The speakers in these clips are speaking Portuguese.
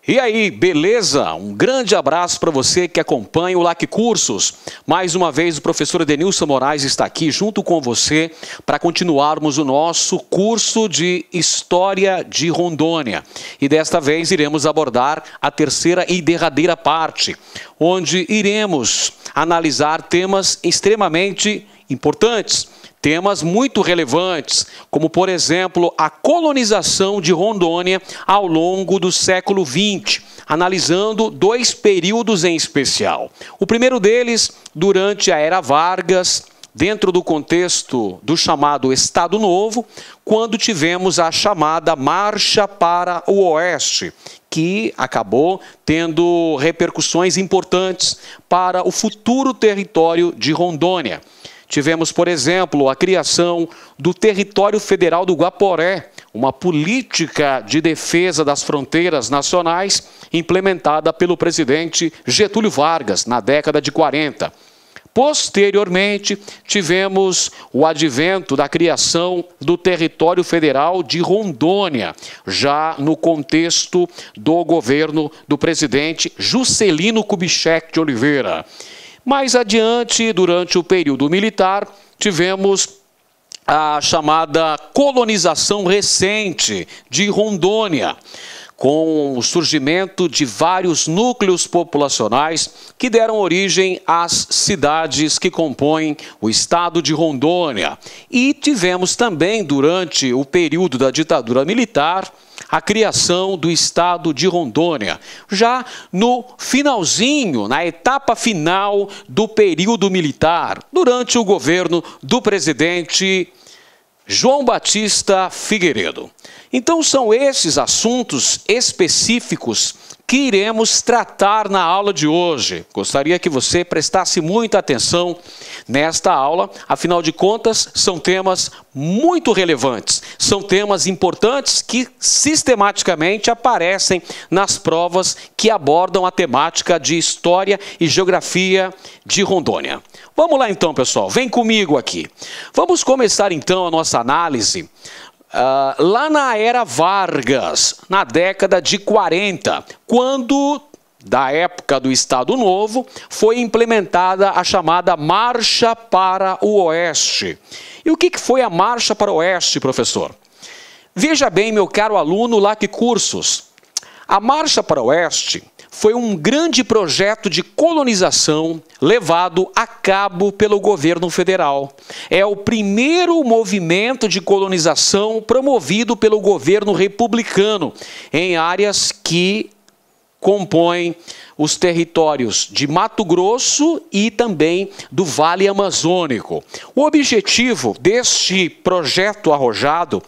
E aí, beleza? Um grande abraço para você que acompanha o LAC Cursos. Mais uma vez, o professor Edenilson Moraes está aqui junto com você para continuarmos o nosso curso de História de Rondônia. E desta vez iremos abordar a terceira e derradeira parte, onde iremos analisar temas extremamente importantes, temas muito relevantes, como, por exemplo, a colonização de Rondônia ao longo do século XX, analisando dois períodos em especial. O primeiro deles, durante a Era Vargas, dentro do contexto do chamado Estado Novo, quando tivemos a chamada Marcha para o Oeste, que acabou tendo repercussões importantes para o futuro território de Rondônia. Tivemos, por exemplo, a criação do Território Federal do Guaporé, uma política de defesa das fronteiras nacionais implementada pelo presidente Getúlio Vargas na década de 40. Posteriormente, tivemos o advento da criação do Território Federal de Rondônia, já no contexto do governo do presidente Juscelino Kubitschek de Oliveira. Mais adiante, durante o período militar, tivemos a chamada colonização recente de Rondônia, com o surgimento de vários núcleos populacionais que deram origem às cidades que compõem o estado de Rondônia. E tivemos também, durante o período da ditadura militar, a criação do estado de Rondônia, já no finalzinho, na etapa final do período militar, durante o governo do presidente João Batista Figueiredo. Então são esses assuntos específicos que iremos tratar na aula de hoje. Gostaria que você prestasse muita atenção nesta aula, afinal de contas, são temas muito relevantes, são temas importantes que sistematicamente aparecem nas provas que abordam a temática de História e Geografia de Rondônia. Vamos lá então, pessoal, vem comigo aqui. Vamos começar então a nossa análise lá na Era Vargas, na década de 40, quando, da época do Estado Novo, foi implementada a chamada Marcha para o Oeste. E o que foi a Marcha para o Oeste, professor? Veja bem, meu caro aluno LAC Cursos, a Marcha para o Oeste foi um grande projeto de colonização levado a cabo pelo governo federal. É o primeiro movimento de colonização promovido pelo governo republicano em áreas que compõem os territórios de Mato Grosso e também do Vale Amazônico. O objetivo deste projeto arrojado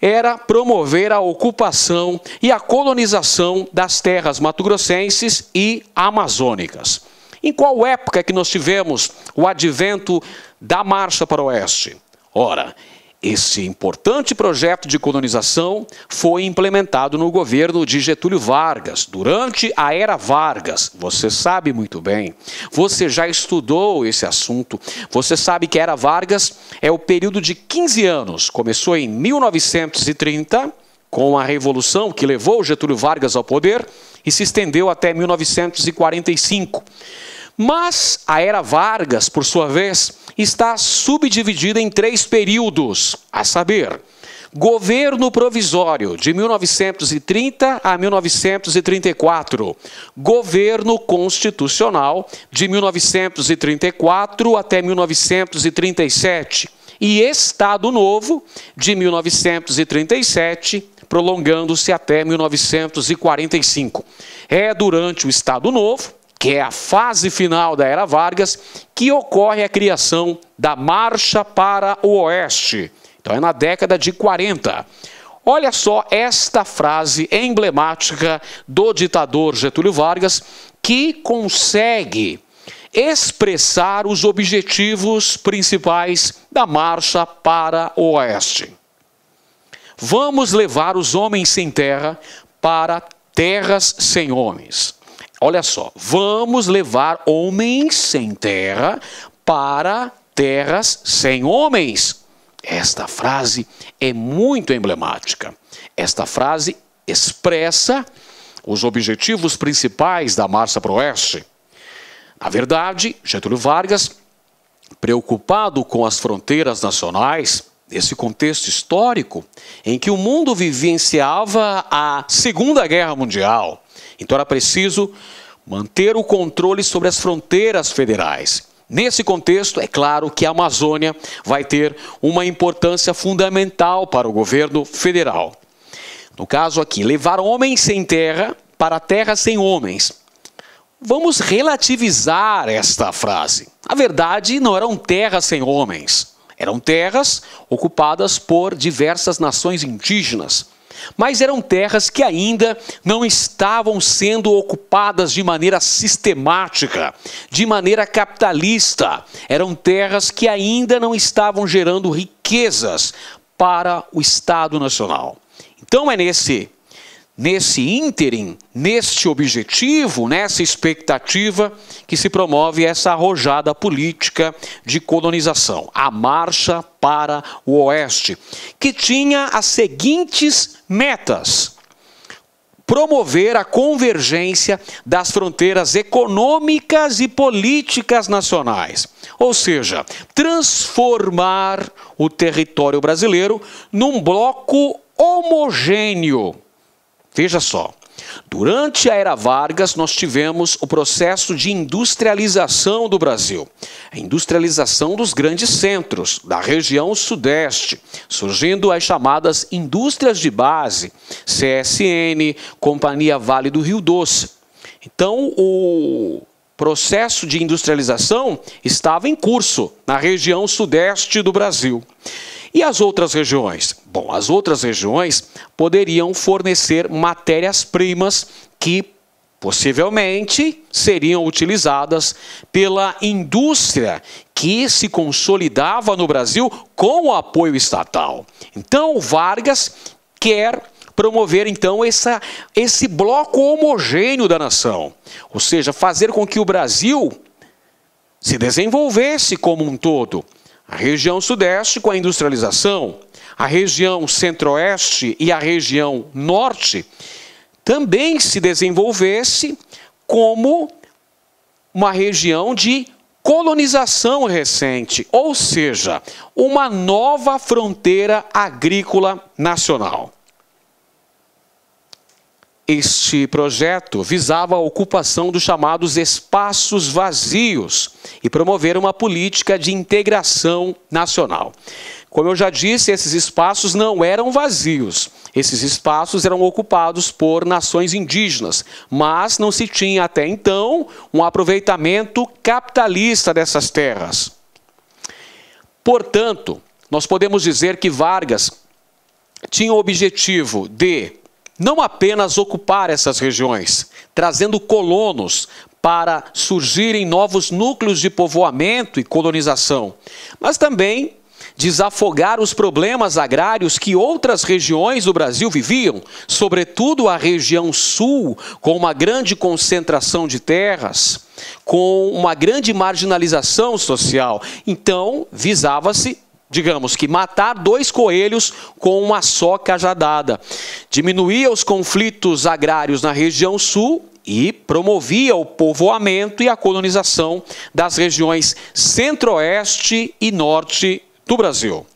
era promover a ocupação e a colonização das terras mato-grossenses e amazônicas. Em qual época que nós tivemos o advento da Marcha para o Oeste? Ora, esse importante projeto de colonização foi implementado no governo de Getúlio Vargas, durante a Era Vargas. Você sabe muito bem, você já estudou esse assunto, você sabe que a Era Vargas é o período de 15 anos. Começou em 1930, com a Revolução que levou Getúlio Vargas ao poder, e se estendeu até 1945. Mas a Era Vargas, por sua vez, está subdividida em 3 períodos, a saber, Governo Provisório, de 1930 a 1934, Governo Constitucional, de 1934 até 1937, e Estado Novo, de 1937, prolongando-se até 1945. É durante o Estado Novo, que é a fase final da Era Vargas, que ocorre a criação da Marcha para o Oeste. Então é na década de 40. Olha só esta frase emblemática do ditador Getúlio Vargas, que consegue expressar os objetivos principais da Marcha para o Oeste. Vamos levar os homens sem terra para terras sem homens. Olha só, vamos levar homens sem terra para terras sem homens. Esta frase é muito emblemática. Esta frase expressa os objetivos principais da Marcha para o Oeste? Na verdade, Getúlio Vargas, preocupado com as fronteiras nacionais, nesse contexto histórico em que o mundo vivenciava a Segunda Guerra Mundial, então era preciso manter o controle sobre as fronteiras federais. Nesse contexto, é claro que a Amazônia vai ter uma importância fundamental para o governo federal. No caso aqui, levar homens sem terra para terra sem homens. Vamos relativizar esta frase. Na verdade, não eram terras sem homens. Eram terras ocupadas por diversas nações indígenas. Mas eram terras que ainda não estavam sendo ocupadas de maneira sistemática, de maneira capitalista. Eram terras que ainda não estavam gerando riquezas para o Estado Nacional. Então é nesse ínterim, neste objetivo, nessa expectativa que se promove essa arrojada política de colonização, a Marcha para o Oeste, que tinha as seguintes metas: promover a convergência das fronteiras econômicas e políticas nacionais, ou seja, transformar o território brasileiro num bloco homogêneo. Veja só, durante a era Vargas nós tivemos o processo de industrialização do Brasil, a industrialização dos grandes centros, da região sudeste, surgindo as chamadas indústrias de base, CSN, Companhia Vale do Rio Doce. Então o processo de industrialização estava em curso na região sudeste do Brasil. E as outras regiões? Bom, as outras regiões poderiam fornecer matérias-primas que possivelmente seriam utilizadas pela indústria que se consolidava no Brasil com o apoio estatal. Então, Vargas quer promover, então, esse bloco homogêneo da nação, ou seja, fazer com que o Brasil se desenvolvesse como um todo. A região sudeste com a industrialização, a região centro-oeste e a região norte também se desenvolvesse como uma região de colonização recente, ou seja, uma nova fronteira agrícola nacional. Este projeto visava a ocupação dos chamados espaços vazios e promover uma política de integração nacional. Como eu já disse, esses espaços não eram vazios. Esses espaços eram ocupados por nações indígenas, mas não se tinha até então um aproveitamento capitalista dessas terras. Portanto, nós podemos dizer que Vargas tinha o objetivo de não apenas ocupar essas regiões, trazendo colonos para surgirem novos núcleos de povoamento e colonização, mas também desafogar os problemas agrários que outras regiões do Brasil viviam, sobretudo a região sul, com uma grande concentração de terras, com uma grande marginalização social. Então, visava-se, digamos que, matar dois coelhos com uma só cajadada. Diminuía os conflitos agrários na região sul e promovia o povoamento e a colonização das regiões centro-oeste e norte do Brasil.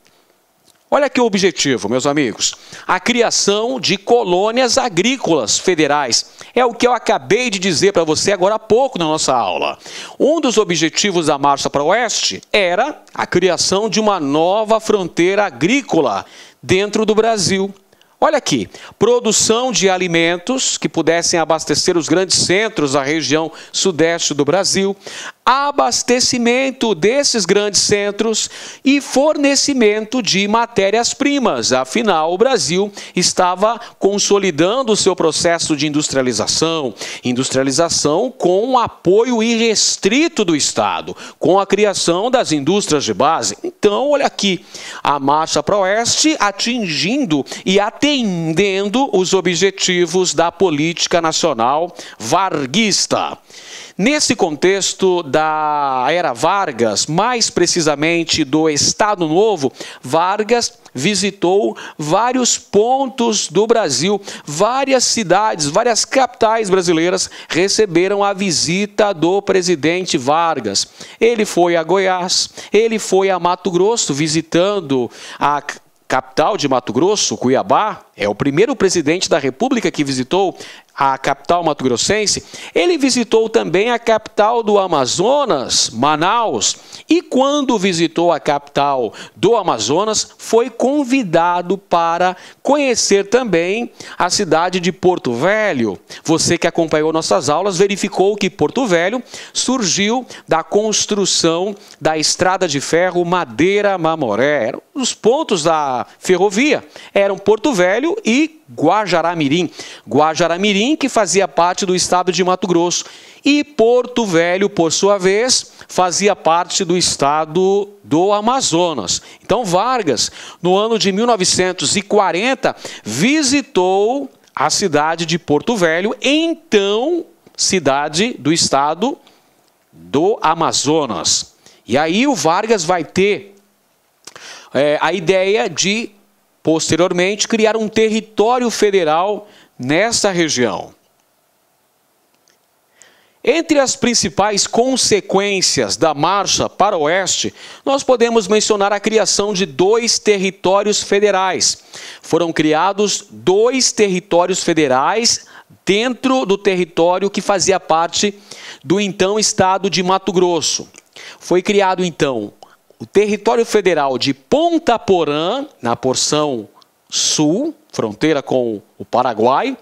Olha aqui o objetivo, meus amigos. A criação de colônias agrícolas federais. É o que eu acabei de dizer para você agora há pouco na nossa aula. Um dos objetivos da Marcha para o Oeste era a criação de uma nova fronteira agrícola dentro do Brasil. Olha aqui, produção de alimentos que pudessem abastecer os grandes centros da região sudeste do Brasil, abastecimento desses grandes centros e fornecimento de matérias-primas. Afinal, o Brasil estava consolidando o seu processo de industrialização com um apoio irrestrito do Estado, com a criação das indústrias de base. Então, olha aqui, a Marcha para o Oeste atingindo e atendendo os objetivos da política nacional varguista. Nesse contexto da era Vargas, mais precisamente do Estado Novo, Vargas visitou vários pontos do Brasil, várias cidades, várias capitais brasileiras receberam a visita do presidente Vargas. Ele foi a Goiás, ele foi a Mato Grosso, visitando a capital de Mato Grosso, Cuiabá. É o primeiro presidente da República que visitou a capital mato-grossense. Ele visitou também a capital do Amazonas, Manaus. E quando visitou a capital do Amazonas, foi convidado para conhecer também a cidade de Porto Velho. Você que acompanhou nossas aulas verificou que Porto Velho surgiu da construção da estrada de ferro Madeira-Mamoré. Eram os pontos da ferrovia, eram Porto Velho e Guajará-Mirim. Guajará-Mirim, que fazia parte do estado de Mato Grosso. E Porto Velho, por sua vez, fazia parte do estado do Amazonas. Então, Vargas, no ano de 1940, visitou a cidade de Porto Velho, então cidade do estado do Amazonas. E aí o Vargas vai ter a ideia de, posteriormente, criar um território federal nessa região. Entre as principais consequências da marcha para o oeste, nós podemos mencionar a criação de 2 territórios federais. Foram criados 2 territórios federais dentro do território que fazia parte do então estado de Mato Grosso. Foi criado então o território federal de Ponta Porã, na porção sul, fronteira com o Paraguai,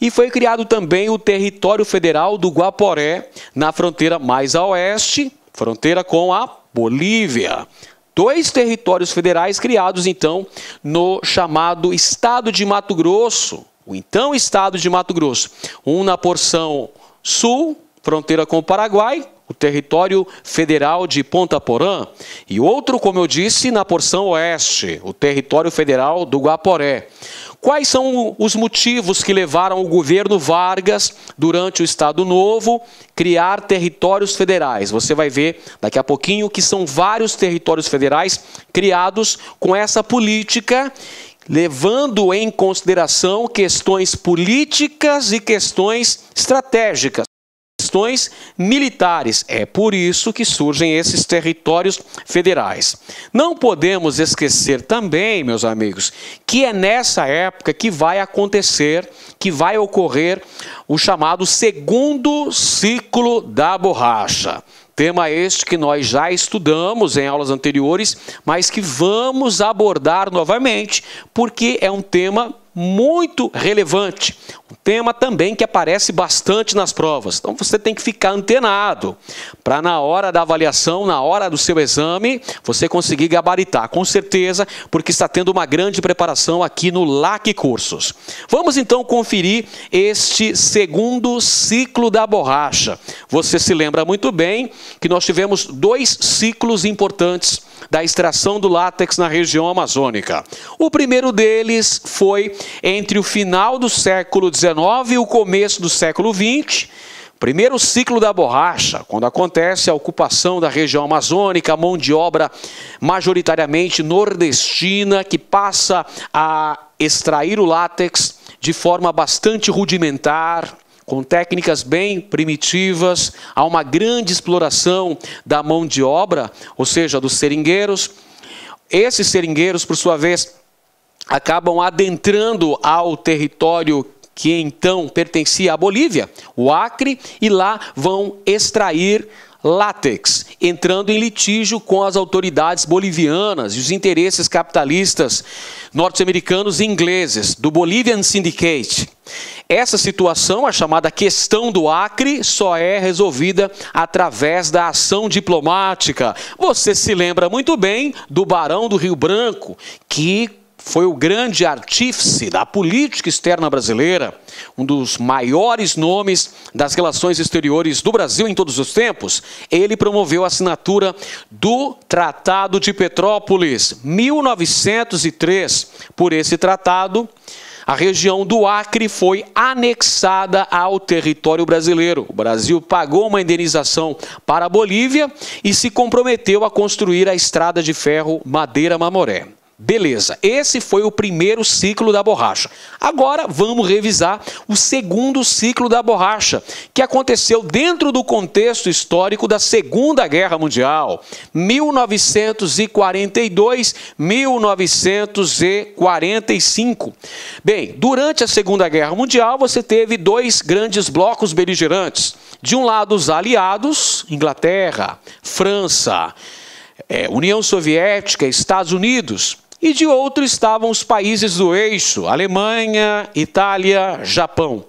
e foi criado também o território federal do Guaporé, na fronteira mais a oeste, fronteira com a Bolívia. 2 territórios federais criados então no chamado estado de Mato Grosso, o então estado de Mato Grosso, um na porção sul, fronteira com o Paraguai, o território federal de Ponta Porã, e outro, como eu disse, na porção oeste, o território federal do Guaporé. Quais são os motivos que levaram o governo Vargas, durante o Estado Novo, criar territórios federais? Você vai ver daqui a pouquinho que são vários territórios federais criados com essa política, levando em consideração questões políticas e questões estratégicas, questões militares. É por isso que surgem esses territórios federais. Não podemos esquecer também, meus amigos, que é nessa época que vai acontecer, que vai ocorrer o chamado segundo ciclo da borracha. Tema este que nós já estudamos em aulas anteriores, mas que vamos abordar novamente, porque é um tema muito relevante. Um tema também que aparece bastante nas provas. Então você tem que ficar antenado para na hora da avaliação, na hora do seu exame, você conseguir gabaritar, com certeza, porque está tendo uma grande preparação aqui no LAC Cursos. Vamos então conferir este segundo ciclo da borracha. Você se lembra muito bem que nós tivemos 2 ciclos importantes da extração do látex na região amazônica. O primeiro deles foi entre o final do século XIX e o começo do século XX, primeiro ciclo da borracha, quando acontece a ocupação da região amazônica, a mão de obra majoritariamente nordestina, que passa a extrair o látex de forma bastante rudimentar, com técnicas bem primitivas, há uma grande exploração da mão de obra, ou seja, dos seringueiros. Esses seringueiros, por sua vez, acabam adentrando ao território que então pertencia à Bolívia, o Acre, e lá vão extrair látex, entrando em litígio com as autoridades bolivianas e os interesses capitalistas norte-americanos e ingleses, do Bolivian Syndicate. Essa situação, a chamada questão do Acre, só é resolvida através da ação diplomática. Você se lembra muito bem do Barão do Rio Branco, que foi o grande artífice da política externa brasileira, um dos maiores nomes das relações exteriores do Brasil em todos os tempos. Ele promoveu a assinatura do Tratado de Petrópolis, 1903. Por esse tratado, a região do Acre foi anexada ao território brasileiro. O Brasil pagou uma indenização para a Bolívia e se comprometeu a construir a estrada de ferro Madeira-Mamoré. Beleza, esse foi o primeiro ciclo da borracha. Agora vamos revisar o segundo ciclo da borracha, que aconteceu dentro do contexto histórico da Segunda Guerra Mundial, 1942-1945. Bem, durante a Segunda Guerra Mundial você teve dois grandes blocos beligerantes. De um lado os aliados, Inglaterra, França, União Soviética, Estados Unidos. E de outro estavam os países do eixo, Alemanha, Itália, Japão.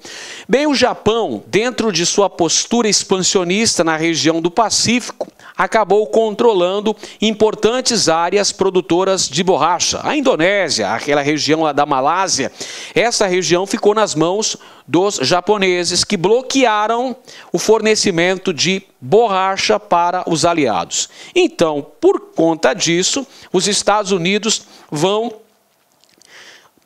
Bem, o Japão, dentro de sua postura expansionista na região do Pacífico, acabou controlando importantes áreas produtoras de borracha. A Indonésia, aquela região lá da Malásia, essa região ficou nas mãos dos japoneses, que bloquearam o fornecimento de borracha para os aliados. Então, por conta disso, os Estados Unidos vão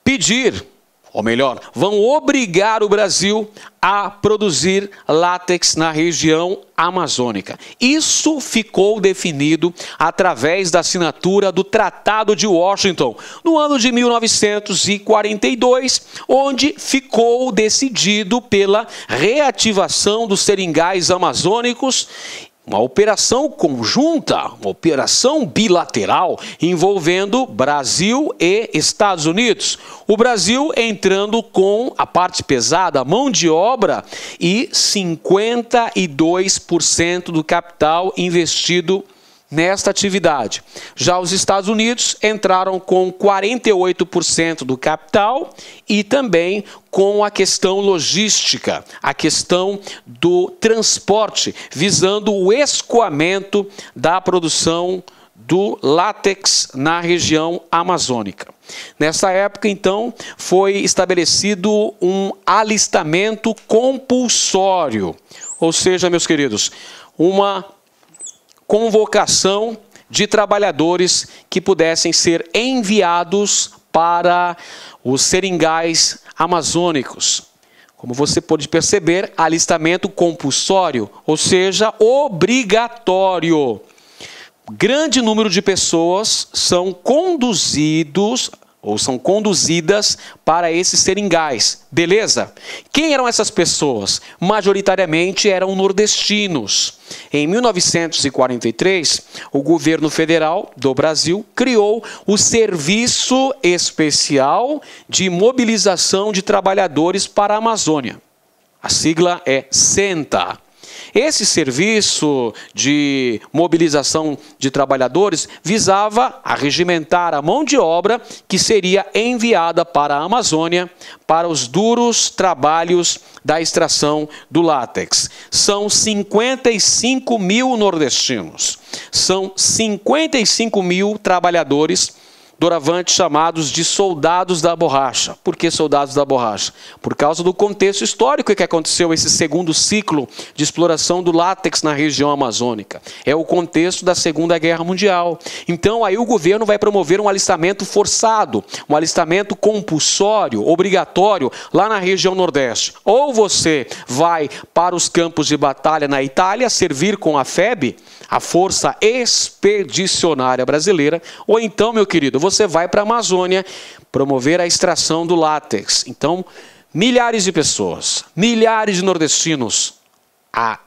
pedir, ou melhor, vão obrigar o Brasil a produzir látex na região amazônica. Isso ficou definido através da assinatura do Tratado de Washington, no ano de 1942, onde ficou decidido pela reativação dos seringais amazônicos, uma operação conjunta, uma operação bilateral envolvendo Brasil e Estados Unidos. O Brasil entrando com a parte pesada, a mão de obra e 52% do capital investido nesta atividade. Já os Estados Unidos entraram com 48% do capital e também com a questão logística, a questão do transporte, visando o escoamento da produção do látex na região amazônica. Nessa época, então, foi estabelecido um alistamento compulsório, ou seja, meus queridos, uma convocação de trabalhadores que pudessem ser enviados para os seringais amazônicos. Como você pode perceber, alistamento compulsório, ou seja, obrigatório. Grande número de pessoas são conduzidos ou são conduzidas para esses seringais, beleza? Quem eram essas pessoas? Majoritariamente eram nordestinos. Em 1943, o governo federal do Brasil criou o Serviço Especial de Mobilização de Trabalhadores para a Amazônia. A sigla é SENTA. Esse serviço de mobilização de trabalhadores visava arregimentar a mão de obra que seria enviada para a Amazônia para os duros trabalhos da extração do látex. São 55 mil nordestinos, são 55 mil trabalhadores doravante chamados de soldados da borracha. Por que soldados da borracha? Por causa do contexto histórico que aconteceu esse segundo ciclo de exploração do látex na região amazônica. É o contexto da Segunda Guerra Mundial. Então aí o governo vai promover um alistamento forçado, um alistamento compulsório, obrigatório, lá na região Nordeste. Ou você vai para os campos de batalha na Itália, servir com a FEB, a Força Expedicionária Brasileira, ou então, meu querido, você vai para a Amazônia promover a extração do látex. Então, milhares de pessoas, milhares de nordestinos, a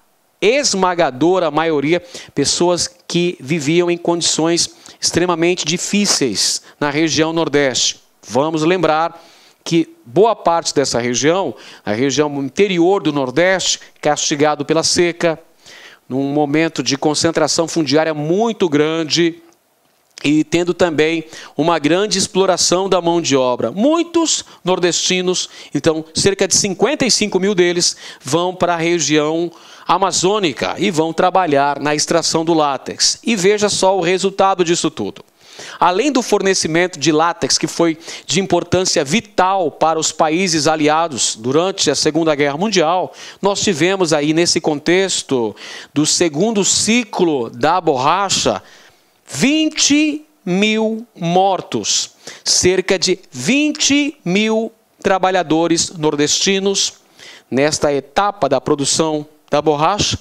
esmagadora maioria, pessoas que viviam em condições extremamente difíceis na região Nordeste. Vamos lembrar que boa parte dessa região, a região interior do Nordeste, castigado pela seca, num momento de concentração fundiária muito grande e tendo também uma grande exploração da mão de obra. Muitos nordestinos, então cerca de 55 mil deles, vão para a região amazônica e vão trabalhar na extração do látex. E veja só o resultado disso tudo. Além do fornecimento de látex, que foi de importância vital para os países aliados durante a Segunda Guerra Mundial, nós tivemos aí nesse contexto do segundo ciclo da borracha, 20 mil mortos, cerca de 20 mil trabalhadores nordestinos, nesta etapa da produção da borracha,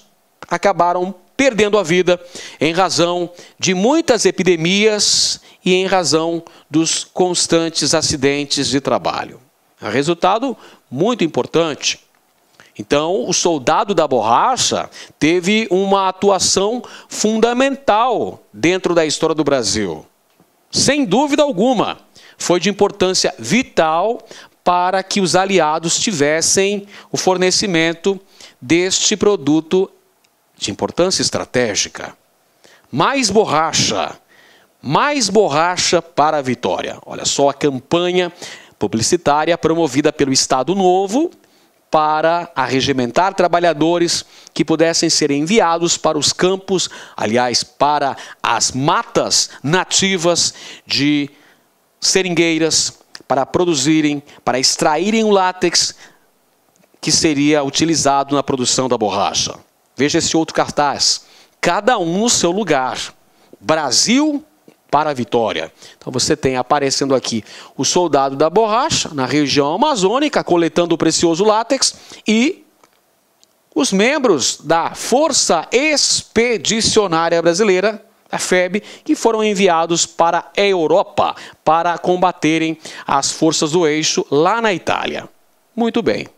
acabaram perdendo a vida em razão de muitas epidemias e em razão dos constantes acidentes de trabalho. Resultado muito importante. Então, o soldado da borracha teve uma atuação fundamental dentro da história do Brasil. Sem dúvida alguma, foi de importância vital para que os aliados tivessem o fornecimento deste produto de importância estratégica. Mais borracha para a vitória. Olha só a campanha publicitária promovida pelo Estado Novo para arregimentar trabalhadores que pudessem ser enviados para os campos, aliás, para as matas nativas de seringueiras, para produzirem, para extraírem o látex que seria utilizado na produção da borracha. Veja esse outro cartaz. Cada um no seu lugar. Brasil para a vitória. Então você tem aparecendo aqui o soldado da borracha na região amazônica, coletando o precioso látex, e os membros da Força Expedicionária Brasileira, a FEB, que foram enviados para a Europa para combaterem as forças do eixo lá na Itália. Muito bem.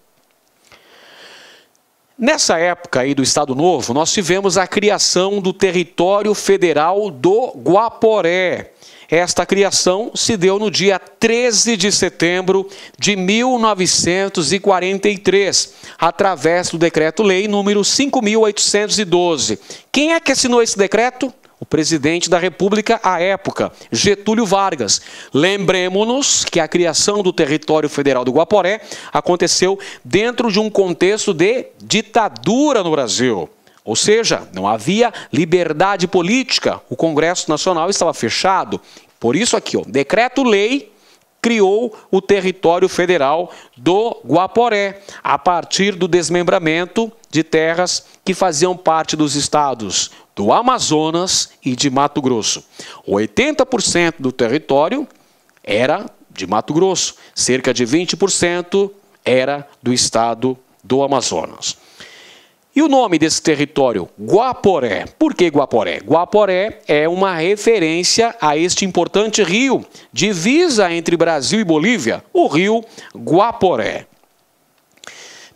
Nessa época aí do Estado Novo, nós tivemos a criação do Território Federal do Guaporé. Esta criação se deu no dia 13 de setembro de 1943, através do Decreto-Lei número 5.812. Quem é que assinou esse decreto? O presidente da República à época, Getúlio Vargas. Lembremos-nos que a criação do Território Federal do Guaporé aconteceu dentro de um contexto de ditadura no Brasil. Ou seja, não havia liberdade política, o Congresso Nacional estava fechado. Por isso aqui, ó, Decreto-Lei criou o Território Federal do Guaporé, a partir do desmembramento de terras que faziam parte dos estados do Amazonas e de Mato Grosso. 80% do território era de Mato Grosso, cerca de 20% era do estado do Amazonas. E o nome desse território? Guaporé. Por que Guaporé? Guaporé é uma referência a este importante rio, divisa entre Brasil e Bolívia, o rio Guaporé.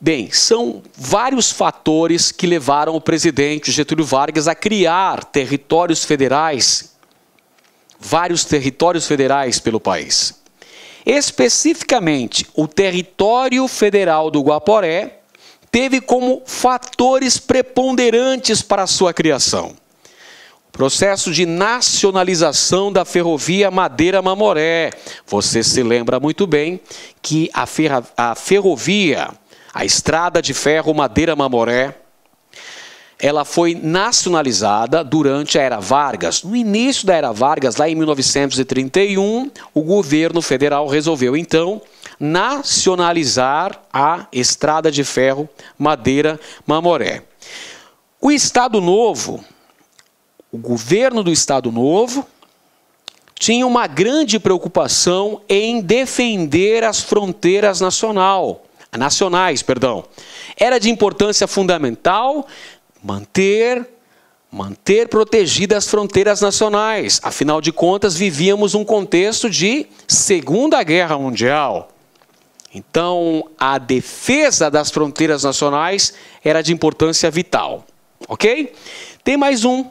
Bem, são vários fatores que levaram o presidente Getúlio Vargas a criar territórios federais, vários territórios federais pelo país. Especificamente, o Território Federal do Guaporé teve como fatores preponderantes para a sua criação o processo de nacionalização da ferrovia Madeira-Mamoré. Você se lembra muito bem que a ferrovia, a estrada de ferro Madeira-Mamoré, ela foi nacionalizada durante a Era Vargas. No início da Era Vargas, lá em 1931, o governo federal resolveu, então, nacionalizar a estrada de ferro Madeira-Mamoré. O Estado Novo, o governo do Estado Novo, tinha uma grande preocupação em defender as fronteiras nacionais. Era de importância fundamental manter protegidas as fronteiras nacionais. Afinal de contas, vivíamos um contexto de Segunda Guerra Mundial. Então, a defesa das fronteiras nacionais era de importância vital. Ok? Tem mais um.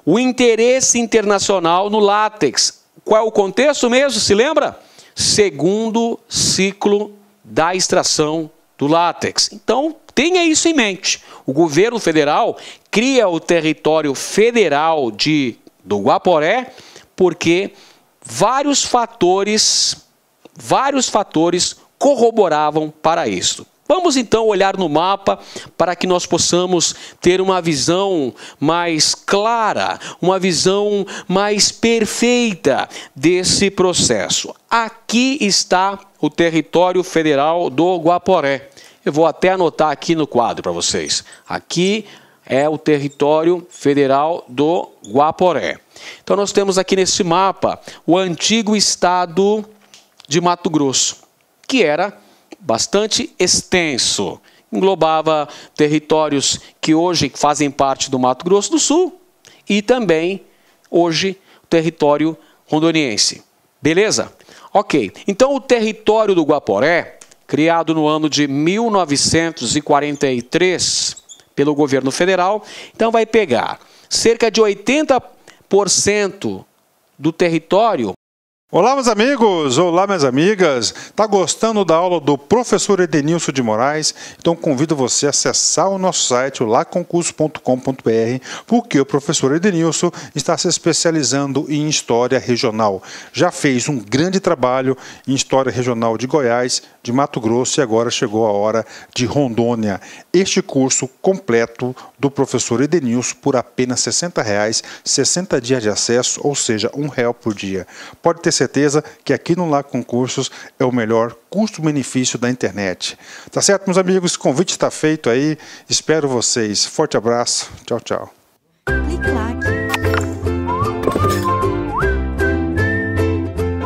O interesse internacional no látex. Qual é o contexto mesmo? Se lembra? Segundo ciclo da extração do látex. Então, tenha isso em mente. O governo federal cria o Território Federal do Guaporé porque vários fatores corroboravam para isso. Vamos então olhar no mapa para que nós possamos ter uma visão mais clara, uma visão mais perfeita desse processo. Aqui está o Território Federal do Guaporé. Eu vou até anotar aqui no quadro para vocês. Aqui é o Território Federal do Guaporé. Então nós temos aqui nesse mapa o antigo estado de Mato Grosso. que era bastante extenso. Englobava territórios que hoje fazem parte do Mato Grosso do Sul e também, hoje, o território rondoniense. Beleza? Ok. Então, o território do Guaporé, criado no ano de 1943 pelo governo federal, então vai pegar cerca de 80% do território. Olá, meus amigos! Olá, minhas amigas! Tá gostando da aula do professor Edenilson de Moraes? Então convido você a acessar o nosso site, o laconcurso.com.br, porque o professor Edenilson está se especializando em História Regional. Já fez um grande trabalho em História Regional de Goiás, de Mato Grosso e agora chegou a hora de Rondônia. Este curso completo do professor Edenilson por apenas R$ 60, 60 dias de acesso, ou seja, R$ 1 por dia. Pode ter certeza que aqui no Lac Concursos é o melhor custo-benefício da internet. Tá certo, meus amigos? O convite está feito aí. Espero vocês. Forte abraço. Tchau, tchau.